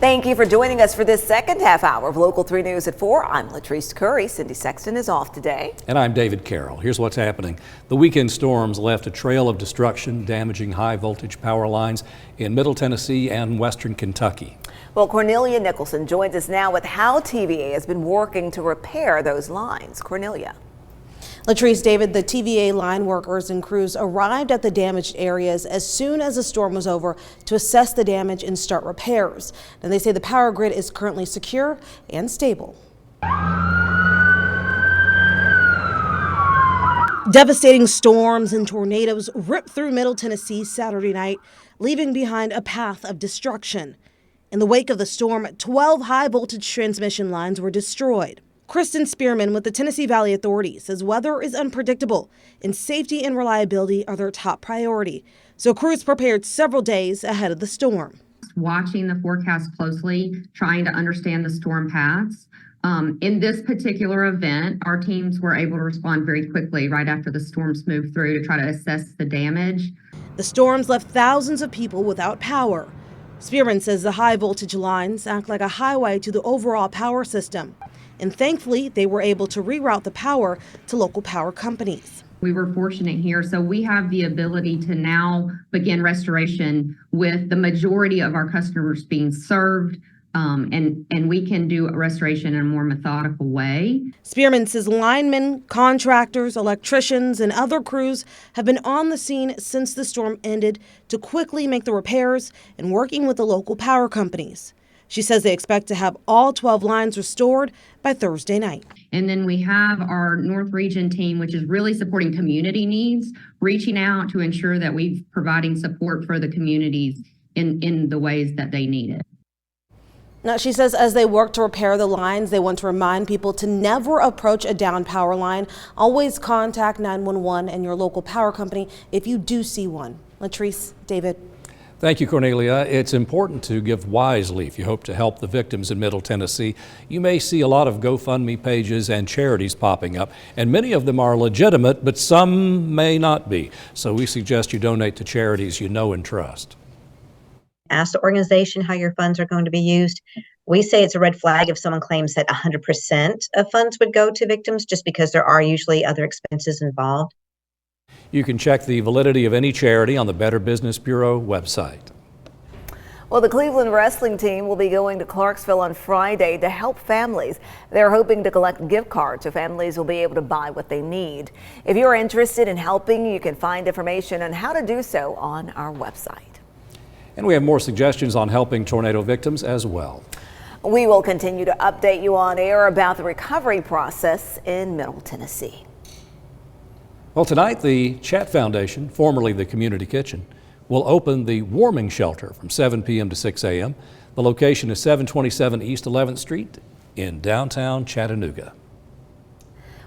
Thank you for joining us for this second half hour of Local 3 News at 4. I'm Latrice Curry. Cindy Sexton is off today. And I'm David Carroll. Here's what's happening. The weekend storms left a trail of destruction, damaging high voltage power lines in Middle Tennessee and western Kentucky. Well, Cornelia Nicholson joins us now with how TVA has been working to repair those lines. Cornelia. Latrice, David, the TVA line workers and crews arrived at the damaged areas as soon as the storm was over to assess the damage and start repairs. And they say the power grid is currently secure and stable. Devastating storms and tornadoes ripped through Middle Tennessee Saturday night, leaving behind a path of destruction. In the wake of the storm, 12 high-voltage transmission lines were destroyed. Kristen Spearman with the Tennessee Valley Authority says weather is unpredictable and safety and reliability are their top priority. So crews prepared several days ahead of the storm. Watching the forecast closely, trying to understand the storm paths. In this particular event, our teams were able to respond very quickly right after the storms moved through to try to assess the damage. The storms left thousands of people without power. Spearman says the high voltage lines act like a highway to the overall power system. And thankfully, they were able to reroute the power to local power companies. We were fortunate here, so we have the ability to now begin restoration with the majority of our customers being served, and we can do a restoration in a more methodical way. Spearman says linemen, contractors, electricians, and other crews have been on the scene since the storm ended to quickly make the repairs and working with the local power companies. She says they expect to have all 12 lines restored by Thursday night. And then we have our North Region team, which is really supporting community needs, reaching out to ensure that we're providing support for the communities in the ways that they need it. Now, she says as they work to repair the lines, they want to remind people to never approach a down power line. Always contact 911 and your local power company if you do see one. Latrice, David. Thank you, Cornelia. It's important to give wisely if you hope to help the victims in Middle Tennessee. You may see a lot of GoFundMe pages and charities popping up, and many of them are legitimate, but some may not be. So we suggest you donate to charities you know and trust. Ask the organization how your funds are going to be used. We say it's a red flag if someone claims that 100% of funds would go to victims, just because there are usually other expenses involved. You can check the validity of any charity on the Better Business Bureau website. Well, the Cleveland wrestling team will be going to Clarksville on Friday to help families. They're hoping to collect gift cards so families will be able to buy what they need. If you're interested in helping, you can find information on how to do so on our website. And we have more suggestions on helping tornado victims as well. We will continue to update you on air about the recovery process in Middle Tennessee. Well, tonight the Chat Foundation, formerly the Community Kitchen, will open the warming shelter from 7 p.m. to 6 a.m. The location is 727 East 11th Street in downtown Chattanooga.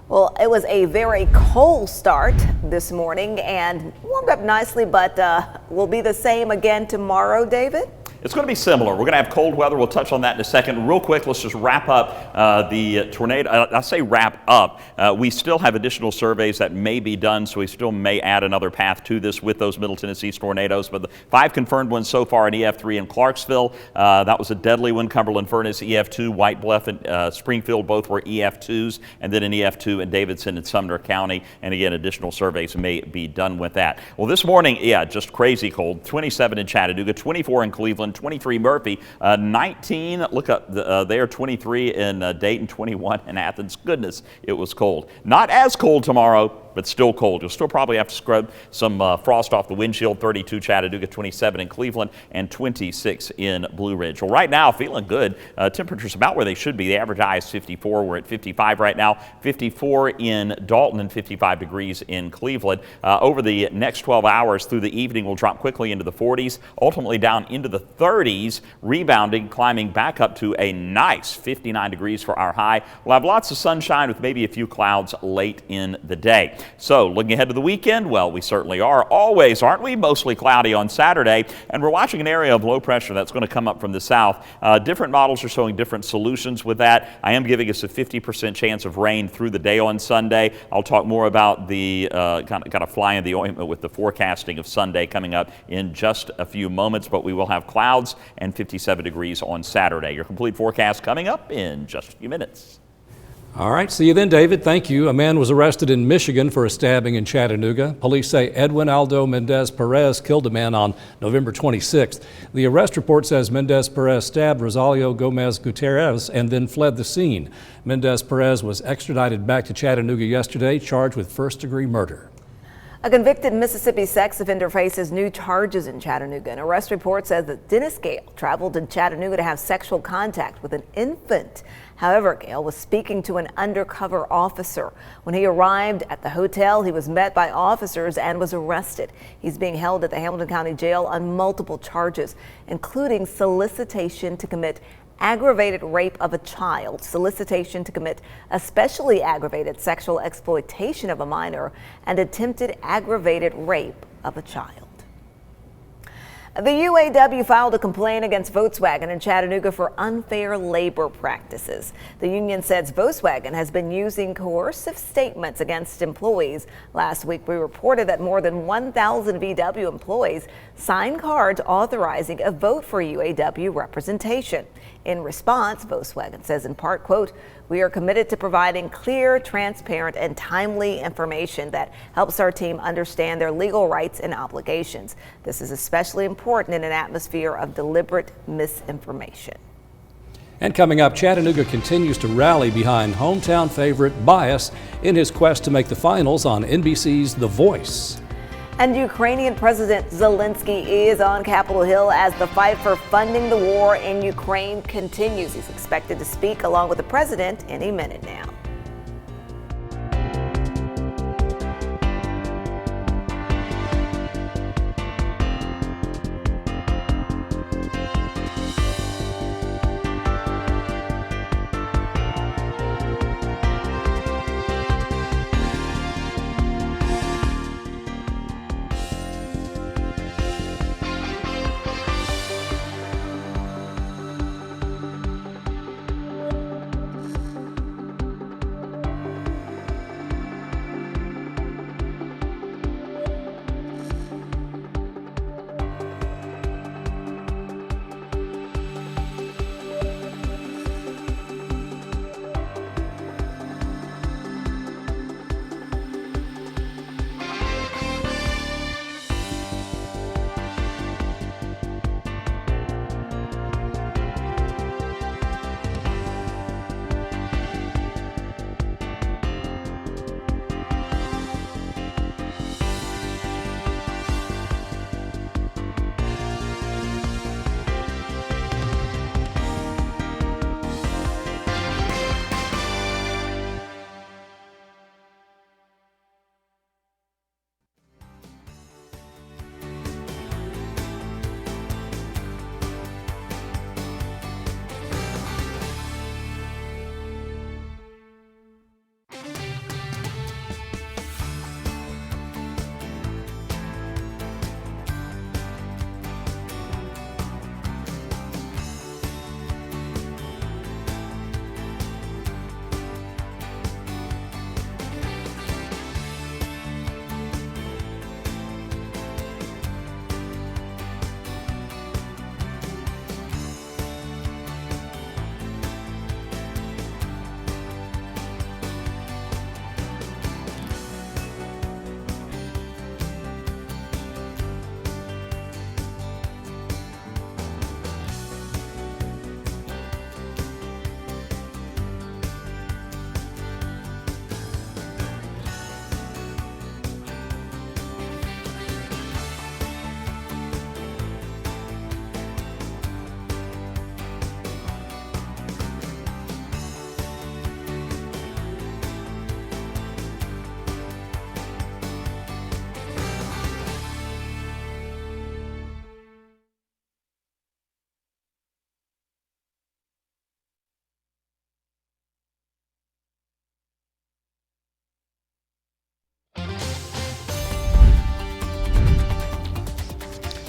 Well, it was a very cold start this morning and warmed up nicely, but will be the same again tomorrow, David? It's going to be similar. We're going to have cold weather. We'll touch on that in a second. Real quick, let's just wrap up the tornado. I say wrap up. We still have additional surveys that may be done, so we still may add another path to this with those Middle Tennessee tornadoes. But the 5 confirmed ones so far in EF3 in Clarksville. That was a deadly one. Cumberland Furnace, EF2. White Bluff and Springfield both were EF2s. And then in EF2 in Davidson and Sumner County. And again, additional surveys may be done with that. Well, this morning, yeah, just crazy cold. 27 in Chattanooga, 24 in Cleveland, 23 Murphy, 19, look up there, 23 in Dayton, 21 in Athens. Goodness, it was cold. Not as cold tomorrow, but still cold. You'll still probably have to scrub some frost off the windshield. 32 Chattanooga, 27 in Cleveland, and 26 in Blue Ridge. Well, right now, feeling good. Temperatures about where they should be. The average high is 54. We're at 55 right now. 54 in Dalton and 55 degrees in Cleveland. Over the next 12 hours through the evening, we'll drop quickly into the 40s, ultimately down into the 30s, rebounding, climbing back up to a nice 59 degrees for our high. We'll have lots of sunshine with maybe a few clouds late in the day. So looking ahead to the weekend, well, we certainly are always, aren't we? Mostly cloudy on Saturday, and we're watching an area of low pressure that's going to come up from the south. Different models are showing different solutions with that. I am giving us a 50% chance of rain through the day on Sunday. I'll talk more about the kind of fly in the ointment with the forecasting of Sunday coming up in just a few moments, but we will have clouds and 57 degrees on Saturday. Your complete forecast coming up in just a few minutes. All right, see you then, David. Thank you. A man was arrested in Michigan for a stabbing in Chattanooga. Police say Edwin Aldo Mendez Perez killed a man on November 26th. The arrest report says Mendez Perez stabbed Rosalio Gomez Gutierrez and then fled the scene. Mendez Perez was extradited back to Chattanooga yesterday, charged with first-degree murder. A convicted Mississippi sex offender faces new charges in Chattanooga. An arrest report says that Dennis Gale traveled to Chattanooga to have sexual contact with an infant. However, Gale was speaking to an undercover officer. When he arrived at the hotel, he was met by officers and was arrested. He's being held at the Hamilton County Jail on multiple charges, including solicitation to commit aggravated rape of a child, solicitation to commit especially aggravated sexual exploitation of a minor, and attempted aggravated rape of a child. The UAW filed a complaint against Volkswagen in Chattanooga for unfair labor practices. The union says Volkswagen has been using coercive statements against employees. Last week, we reported that more than 1,000 VW employees signed cards authorizing a vote for UAW representation. In response, Volkswagen says in part, quote, "We are committed to providing clear, transparent, and timely information that helps our team understand their legal rights and obligations. This is especially important in an atmosphere of deliberate misinformation." And coming up, Chattanooga continues to rally behind hometown favorite Bias in his quest to make the finals on NBC's The Voice. And Ukrainian President Zelensky is on Capitol Hill as the fight for funding the war in Ukraine continues. He's expected to speak along with the president any minute now.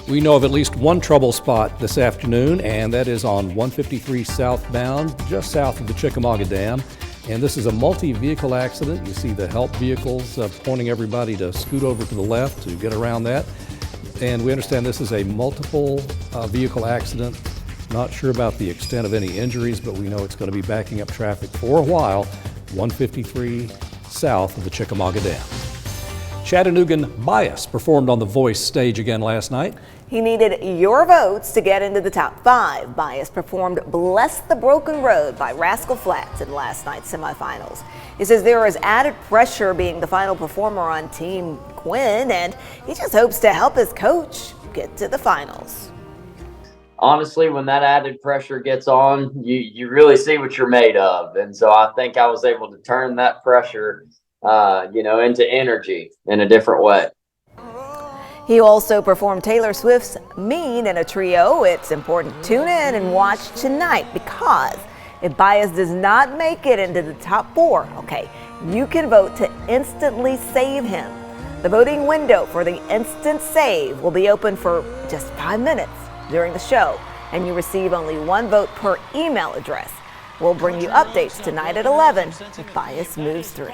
We know of at least one trouble spot this afternoon, and that is on 153 southbound, just south of the Chickamauga Dam. And this is a multi-vehicle accident. You see the help vehicles pointing everybody to scoot over to the left to get around that. And we understand this is a multiple vehicle accident. Not sure about the extent of any injuries, but we know it's going to be backing up traffic for a while, 153 south of the Chickamauga Dam. Chattanoogan Bias performed on the Voice stage again last night. He needed your votes to get into the top 5. Bias performed Bless the Broken Road by Rascal Flatts in last night's semifinals. He says there is added pressure being the final performer on Team Quinn, and he just hopes to help his coach get to the finals. Honestly, when that added pressure gets on, you really see what you're made of. And so I think I was able to turn that pressure, into energy in a different way. He also performed Taylor Swift's Mean in a trio. It's important to tune in and watch tonight, because if Bias does not make it into the top 4, you can vote to instantly save him. The voting window for the instant save will be open for just 5 minutes during the show, and you receive only 1 vote per email address. We'll bring you updates tonight at 11 if Bias moves through.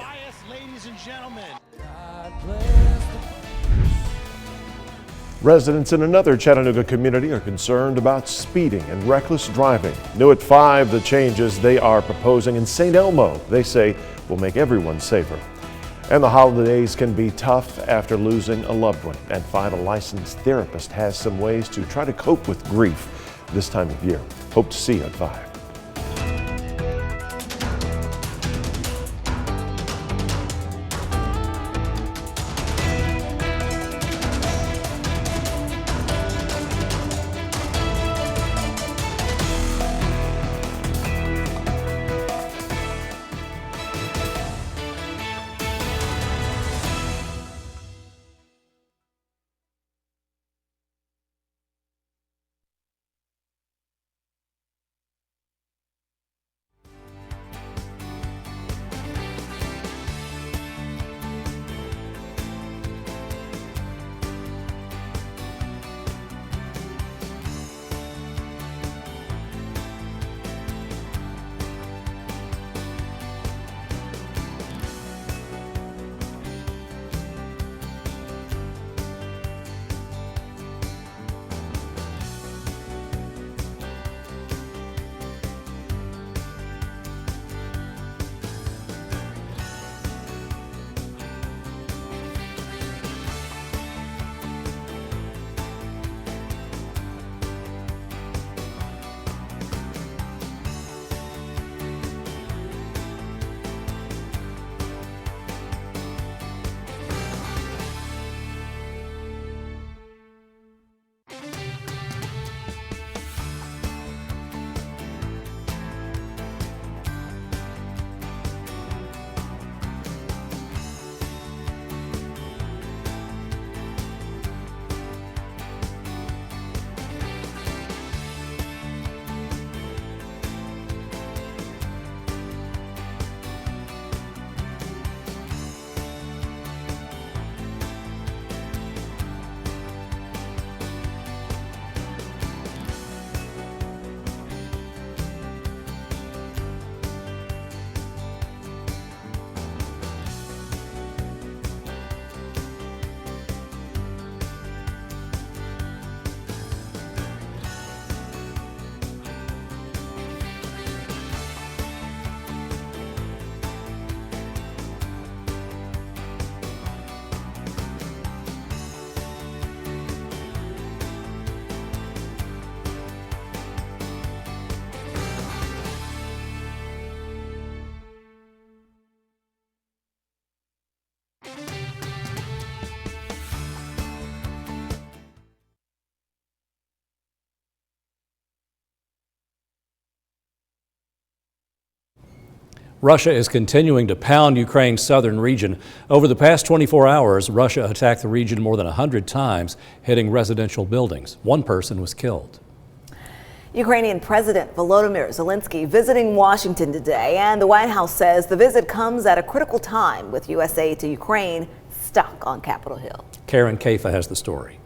Residents in another Chattanooga community are concerned about speeding and reckless driving. New at 5, the changes they are proposing in St. Elmo, they say, will make everyone safer. And the holidays can be tough after losing a loved one. At 5, a licensed therapist has some ways to try to cope with grief this time of year. Hope to see you at 5. Russia is continuing to pound Ukraine's southern region. Over the past 24 hours, Russia attacked the region more than 100 times, hitting residential buildings. 1 person was killed. Ukrainian President Volodymyr Zelensky visiting Washington today, and the White House says the visit comes at a critical time with U.S. aid to Ukraine stuck on Capitol Hill. Karen Kafa has the story.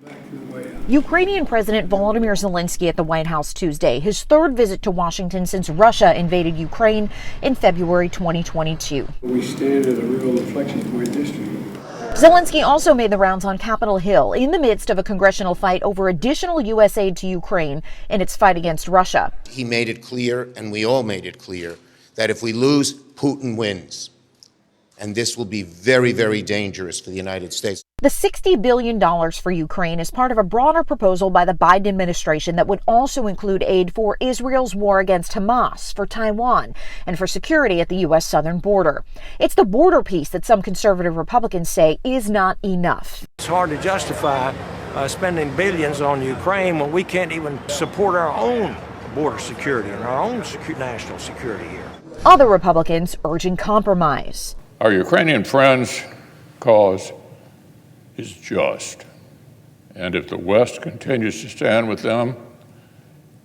Back to the White House. Ukrainian President Volodymyr Zelensky at the White House Tuesday, his third visit to Washington since Russia invaded Ukraine in February 2022. We stand at a real inflection point this year. Zelensky also made the rounds on Capitol Hill in the midst of a congressional fight over additional U.S. aid to Ukraine in its fight against Russia. He made it clear, and we all made it clear, that if we lose, Putin wins. And this will be very, very dangerous for the United States. The $60 billion for Ukraine is part of a broader proposal by the Biden administration that would also include aid for Israel's war against Hamas, for Taiwan, and for security at the U.S. southern border. It's the border piece that some conservative Republicans say is not enough. It's hard to justify spending billions on Ukraine when we can't even support our own border security and our own national security here. Other Republicans urging compromise. Our Ukrainian friends' cause is just, and if the West continues to stand with them,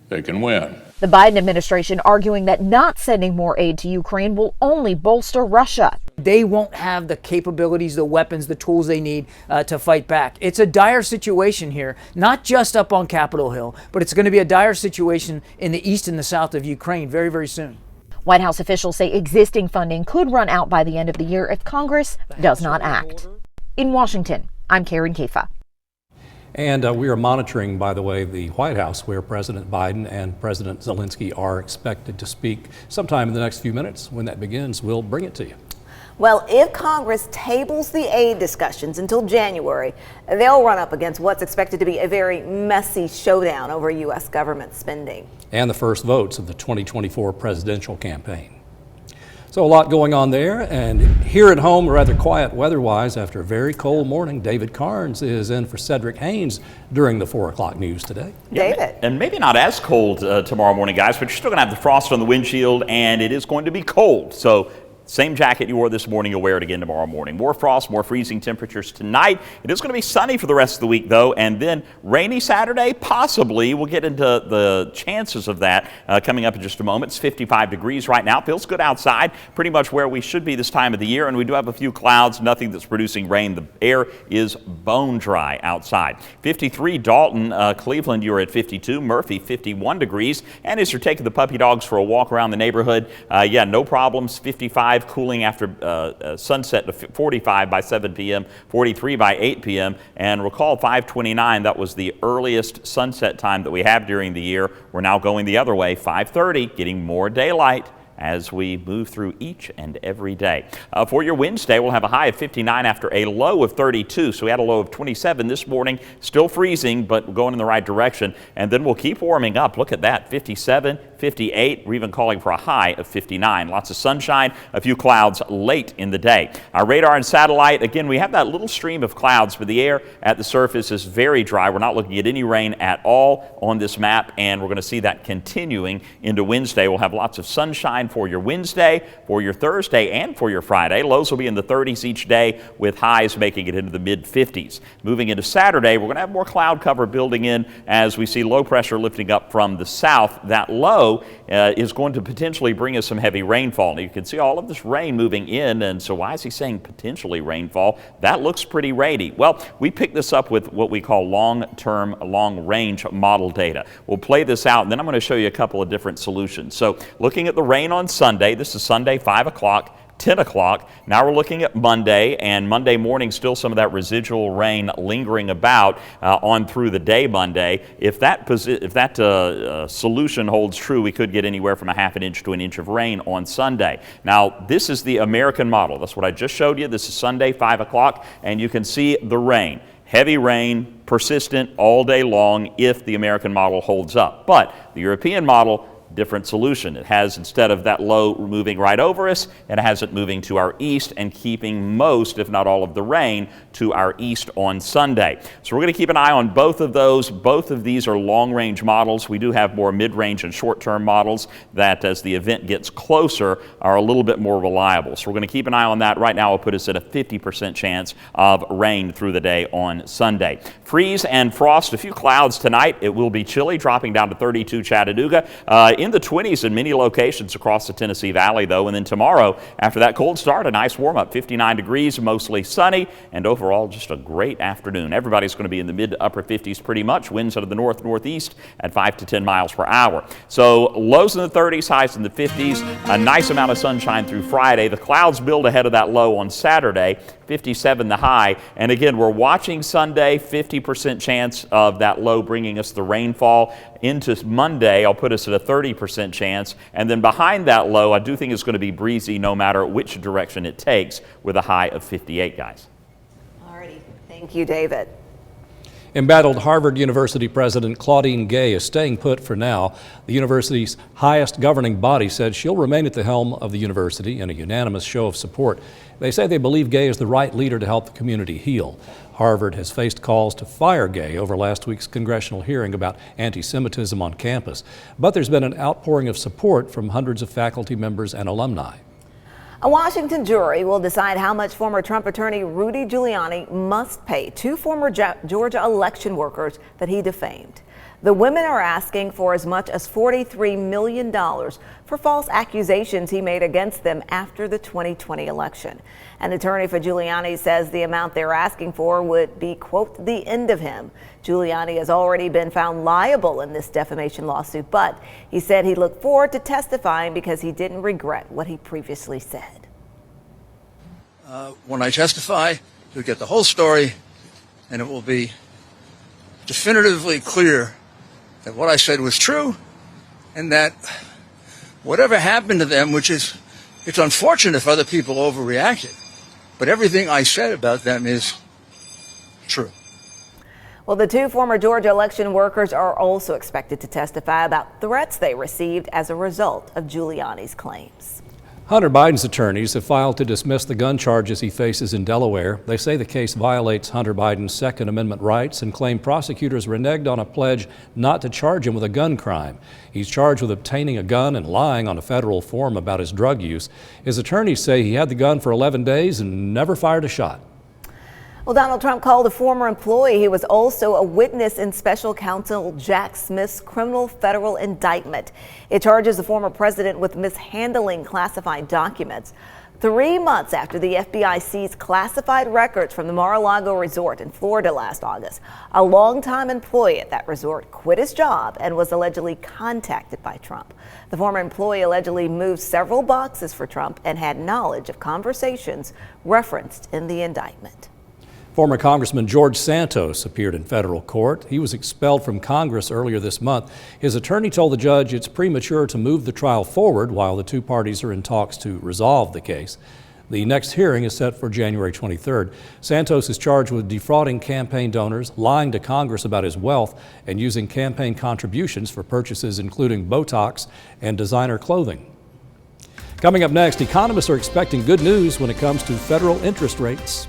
they can win. The Biden administration arguing that not sending more aid to Ukraine will only bolster Russia. They won't have the capabilities, the weapons, the tools they need to fight back. It's a dire situation here, not just up on Capitol Hill, but it's going to be a dire situation in the east and the south of Ukraine very, very soon. White House officials say existing funding could run out by the end of the year if Congress does not act. In Washington, I'm Karen Kafa. And we are monitoring, by the way, the White House, where President Biden and President Zelensky are expected to speak sometime in the next few minutes. When that begins, we'll bring it to you. Well, if Congress tables the aid discussions until January, they'll run up against what's expected to be a very messy showdown over U.S. government spending. And the first votes of the 2024 presidential campaign. So a lot going on there, and here at home, rather quiet weather-wise after a very cold morning. David Carnes is in for Cedric Haynes during the 4 o'clock news today. David. And maybe not as cold tomorrow morning, guys, but you're still going to have the frost on the windshield, and it is going to be cold. So same jacket you wore this morning, you'll wear it again tomorrow morning. More frost, more freezing temperatures tonight. It is going to be sunny for the rest of the week, though, and then rainy Saturday, possibly. We'll get into the chances of that coming up in just a moment. It's 55 degrees right now. Feels good outside, pretty much where we should be this time of the year, and we do have a few clouds, nothing that's producing rain. The air is bone dry outside. 53 Dalton, Cleveland, you're at 52. Murphy, 51 degrees. And as you're taking the puppy dogs for a walk around the neighborhood, yeah, no problems. 55. Cooling after sunset to 45 by 7 p.m., 43 by 8 p.m. And recall 5:29, that was the earliest sunset time that we have during the year. We're now going the other way, 5:30, getting more daylight as we move through each and every day. For your Wednesday, we'll have a high of 59 after a low of 32. So we had a low of 27 this morning, still freezing, but going in the right direction. And then we'll keep warming up. Look at that, 57, 58. We're even calling for a high of 59. Lots of sunshine, a few clouds late in the day. Our radar and satellite, again, we have that little stream of clouds, but the air at the surface is very dry. We're not looking at any rain at all on this map, and we're going to see that continuing into Wednesday. We'll have lots of sunshine for your Wednesday, for your Thursday, and for your Friday. Lows will be in the 30s each day, with highs making it into the mid-50s. Moving into Saturday, we're going to have more cloud cover building in as we see low pressure lifting up from the south. That low is going to potentially bring us some heavy rainfall. Now, you can see all of this rain moving in, and so why is he saying potentially rainfall? That looks pretty rainy. Well, we picked this up with what we call long-term, long-range model data. We'll play this out, and then I'm going to show you a couple of different solutions. So looking at the rain on Sunday, this is Sunday, 5 o'clock. 10 o'clock. Now we're looking at Monday, and Monday morning still some of that residual rain lingering about on through the day Monday. If that solution holds true, we could get anywhere from a half an inch to an inch of rain on Sunday. Now this is the American model. That's what I just showed you. This is Sunday, 5 o'clock, and you can see the rain. Heavy rain, persistent all day long if the American model holds up. But the European model, different solution. It has, instead of that low moving right over us, it has it moving to our east and keeping most, if not all of the rain, to our east on Sunday. So we're going to keep an eye on both of those. Both of these are long-range models. We do have more mid-range and short-term models that, as the event gets closer, are a little bit more reliable. So we're going to keep an eye on that. Right now, it'll put us at a 50% chance of rain through the day on Sunday. Freeze and frost, a few clouds tonight. It will be chilly, dropping down to 32 Chattanooga. in the 20s in many locations across the Tennessee Valley, though. And then tomorrow, after that cold start, a nice warm-up, 59 degrees, mostly sunny, and overall just a great afternoon. Everybody's going to be in the mid to upper 50s pretty much. Winds out of the north-northeast at 5 to 10 miles per hour. So lows in the 30s, highs in the 50s. A nice amount of sunshine through Friday. The clouds build ahead of that low on Saturday. 57 the high. And again, we're watching Sunday, 50% chance of that low bringing us the rainfall. Into Monday, I'll put us at a 30% chance. And then behind that low, I do think it's going to be breezy no matter which direction it takes, with a high of 58, guys. All righty. Thank you, David. Embattled Harvard University President Claudine Gay is staying put for now. The university's highest governing body said she'll remain at the helm of the university in a unanimous show of support. They say they believe Gay is the right leader to help the community heal. Harvard has faced calls to fire Gay over last week's congressional hearing about anti-Semitism on campus. But there's been an outpouring of support from hundreds of faculty members and alumni. A Washington jury will decide how much former Trump attorney Rudy Giuliani must pay two former Georgia election workers that he defamed. The women are asking for as much as $43 million for false accusations he made against them after the 2020 election. An attorney for Giuliani says the amount they're asking for would be, quote, the end of him. Giuliani has already been found liable in this defamation lawsuit, but he said he looked forward to testifying because he didn't regret what he previously said. When I testify, you'll get the whole story, and it will be definitively clear that what I said was true, and that whatever happened to them, it's unfortunate if other people overreacted, but everything I said about them is true. Well, the two former Georgia election workers are also expected to testify about threats they received as a result of Giuliani's claims. Hunter Biden's attorneys have filed to dismiss the gun charges he faces in Delaware. They say the case violates Hunter Biden's Second Amendment rights and claim prosecutors reneged on a pledge not to charge him with a gun crime. He's charged with obtaining a gun and lying on a federal form about his drug use. His attorneys say he had the gun for 11 days and never fired a shot. Well, Donald Trump called a former employee. He was also a witness in special counsel Jack Smith's criminal federal indictment. It charges the former president with mishandling classified documents. 3 months after the FBI seized classified records from the Mar-a-Lago resort in Florida last August, a longtime employee at that resort quit his job and was allegedly contacted by Trump. The former employee allegedly moved several boxes for Trump and had knowledge of conversations referenced in the indictment. Former Congressman George Santos appeared in federal court. He was expelled from Congress earlier this month. His attorney told the judge it's premature to move the trial forward while the two parties are in talks to resolve the case. The next hearing is set for January 23rd. Santos is charged with defrauding campaign donors, lying to Congress about his wealth, and using campaign contributions for purchases including Botox and designer clothing. Coming up next, economists are expecting good news when it comes to federal interest rates.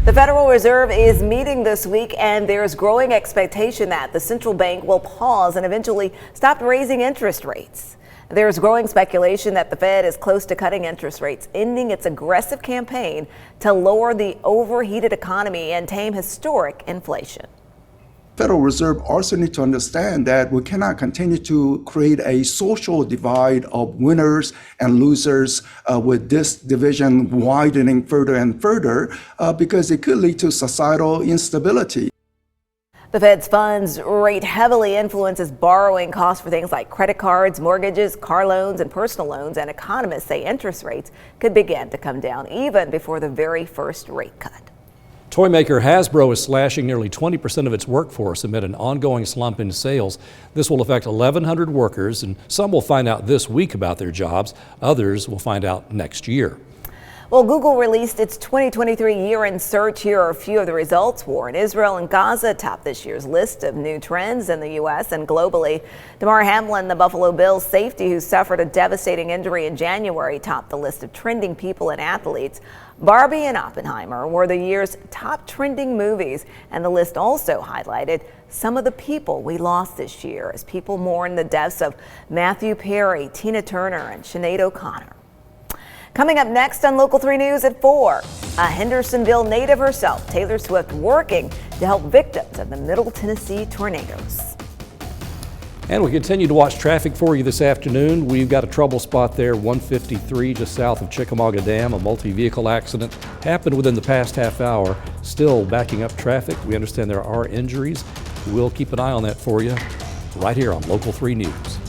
The Federal Reserve is meeting this week, and there's growing expectation that the central bank will pause and eventually stop raising interest rates. There's growing speculation that the Fed is close to cutting interest rates, ending its aggressive campaign to lower the overheated economy and tame historic inflation. Federal Reserve also need to understand that we cannot continue to create a social divide of winners and losers with this division widening further and further because it could lead to societal instability. The Fed's funds rate heavily influences borrowing costs for things like credit cards, mortgages, car loans, and personal loans, and economists say interest rates could begin to come down even before the very first rate cut. Toy maker Hasbro is slashing nearly 20% of its workforce amid an ongoing slump in sales. This will affect 1,100 workers, and some will find out this week about their jobs. Others will find out next year. Well, Google released its 2023 year-end search. Here are a few of the results. War in Israel and Gaza topped this year's list of new trends in the U.S. and globally. Damar Hamlin, the Buffalo Bills safety who suffered a devastating injury in January, topped the list of trending people and athletes. Barbie and Oppenheimer were the year's top trending movies, and the list also highlighted some of the people we lost this year as people mourn the deaths of Matthew Perry, Tina Turner, and Sinead O'Connor. Coming up next on Local 3 News at 4, a Hendersonville native herself, Taylor Swift, working to help victims of the Middle Tennessee tornadoes. And we continue to watch traffic for you this afternoon. We've got a trouble spot there, 153 just south of Chickamauga Dam. A multi-vehicle accident happened within the past half hour, still backing up traffic. We understand there are injuries. We'll keep an eye on that for you right here on Local 3 News.